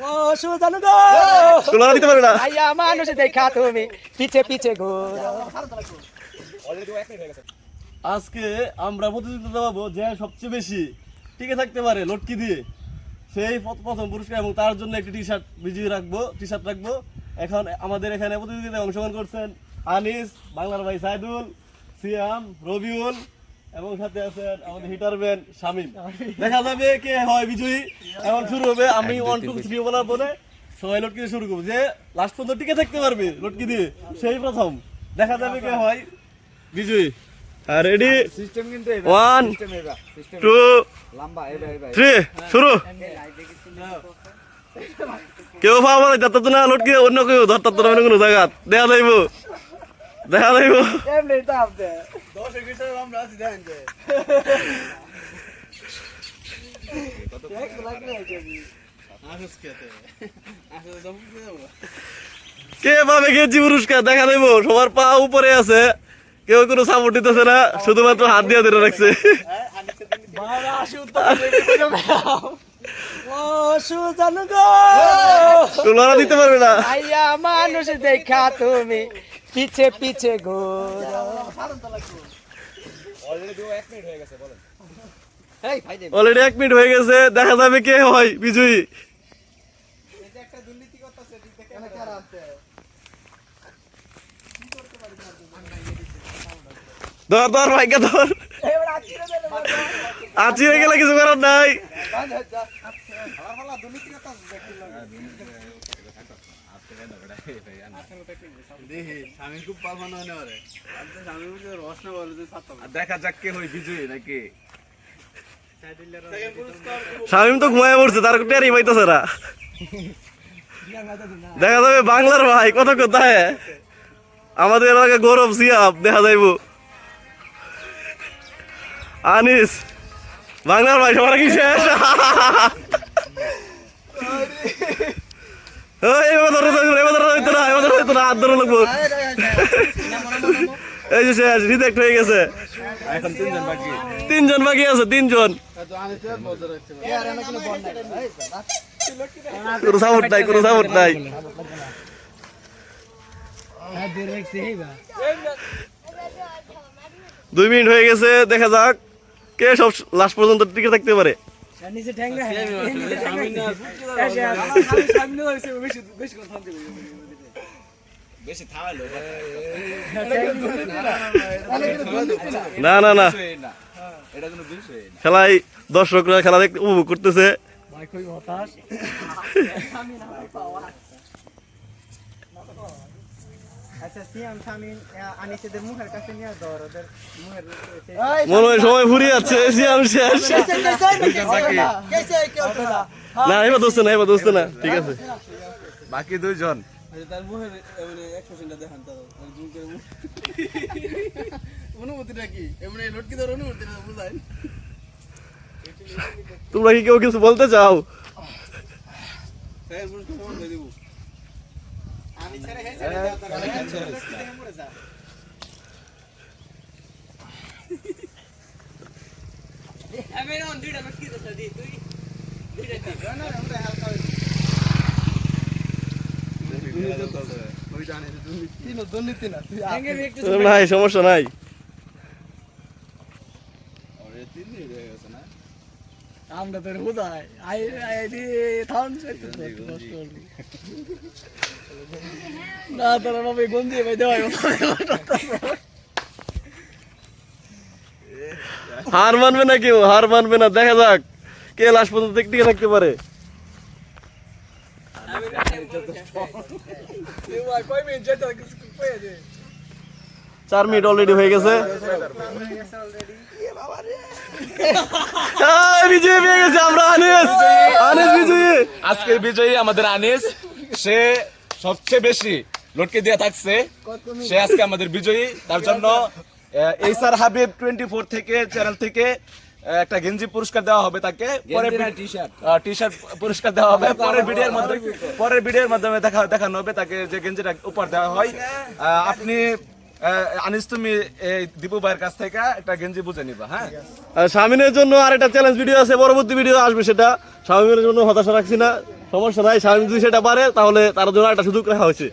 ও সুজানো গো তুলনা দিতে পারবে না আইয়া মানুষ দেখা তুমি পিছে পিছে ঘোরো। আজকে আমরা প্রতিযোগিতা দেখাবো যে সবচেয়ে বেশি টিকে থাকতে পারে লটকি দিয়ে সেই প্রথম পুরস্কার এবং তার জন্য একটি টি শার্ট রাখবো। এখন আমাদের এখানে প্রতিযোগিতায় অংশগ্রহণ করছেন আনিস, বাংলার ভাই সাইদুল, সিয়াম, রবিউল এবং সাথে আছেন আমাদের হিটার ব্যান্ড শামিম। দেখা যাবে কে হয় বিজয়ী। এখন শুরু হবে, আমি 1 2 3 বলার পরে সবাই লটকি দিয়ে শুরু করবো। যে লাস্ট পর্যন্ত টিকে থাকতে পারবে লটকি দিয়ে সেই প্রথম। দেখা যাবে কে হয় বিজয়ী। আর রেডি, 1 2 3 শুরু। কেউ পাবো না যাতে তো না লটকি অন্য কেউ ধরতে তো কোনো জায়গা দেখা যাইব এমনি তাপ দে কে পাবে গেঞ্জি পুরস্কার দেখা দেব। সবার পা উপরে আছে, কেউ কোনো সাপোর্ট দিতেছে না, শুধুমাত্র হাত দিয়ে ধরে রাখছে। ও সুজানো গো তুলনা দিতে পারবে না আইয়া মানুষ দেখা তুমি পিছে পিছে ঘোরো। অলরেডি 1 মিনিট হয়ে গেছে। দেখা যাবে কে হয় বিজয়ী। ধর ভাইকে ধর, আছিয়ে গেলে কিছু করার নাই। দেখা যাক কে হই বিজয়ী নাকি। শামিম তো ঘুমায় পড়ছে, তার টেরই পাইতেছে না। দেখা যাবে বাংলার ভাই কত কোথায় আমাদের এলাকায় গৌরব সিয়াব দেখা যাইব। আনিস, বাংলার ভাই সবার কি শেষ। এই যে শেষ, রিজেক্ট হয়ে গেছে। এখন তিনজন বাকি। 3 জন বাকি আছে, 3 জন। কোনো সাপোর্ট নাই। 2 মিনিট হয়ে গেছে। দেখা যাক কে সব লাস্ট পর্যন্ত টিকে থাকতে পারে। নিচে ঠ্যাং না বেশি থামালো না না না, এটা কোনো বিষয় না। খেলায় দর্শকরা খেলা দেখতে উপভোগ করতেছে। ভাই কই হতাশ আচ্ছা সিয়াম শামিম আনিসেদের মুখের কাছে নিয়ে ধর ওদের মুখের মনে হয় সময় ফুরিয়ে যাচ্ছে। সিয়াম শেষ। না এবার দোস্ত না, ঠিক আছে। বাকি 2 জন। তার মুখের মানে এক্সপ্রেশনটা দেখান তার অনুমতিটা কি এমনি লটকি ধর অনুমতিটা বুঝাই। তোমরা কি কেউ কিছু বলতে চাও? স্যার পুরস্কার কেমন দিয়ে দিব আমি ছেড়ে হেসে মরে যা আমি না দুইটা লটকি দিতে দি তুই দুইটা না আমরা হালকা নাই, সমস্যা নাই। আমরা তোর হুদাই আই দি থাউন না তোরা বাবা গঞ্জি ভাই দেওয়াই হার মানবে না কেউ, হার মানবে না। দেখা যাক কে লাস্ট পর্যন্ত টিকে থাকতে পারে। কই মিনিট যেতে কই দে 4 মিনিট অলরেডি হয়ে গেছে। বিজয়ী পেয়ে গেছে আমরা, আনিস বিজয়ী। আজকের বিজয়ী আমাদের আনিস। সে সবচেয়ে বেশি লটকে দিয়ে থাকছে, সে আজকে আমাদের বিজয়ী। তার জন্য এইসার হাবিব 24 থেকে চ্যানেল থেকে একটা গেঞ্জি পুরস্কার দেওয়া হবে তাকে। পরে টি-শার্ট পুরস্কার দেওয়া হবে পরের ভিডিওর মাধ্যমে দেখানো হবে তাকে যে গেঞ্জিটা উপহার দেওয়া হয়। আপনি আনিস তুমি দীপু ভাইয়ের কাছ থেকে একটা গেঞ্জি বুঝে নিবা। হ্যাঁ, শামিনের জন্য আরেকটা চ্যালেঞ্জ ভিডিও আছে, পরবর্তী ভিডিও আসবে সেটা। শামিনের জন্য হতাশা রাখছি না। সমস্যা নাই, স্বামী যদি সেটা পারে তাহলে তার জন্য একটা সুযোগ রাখা হয়েছে।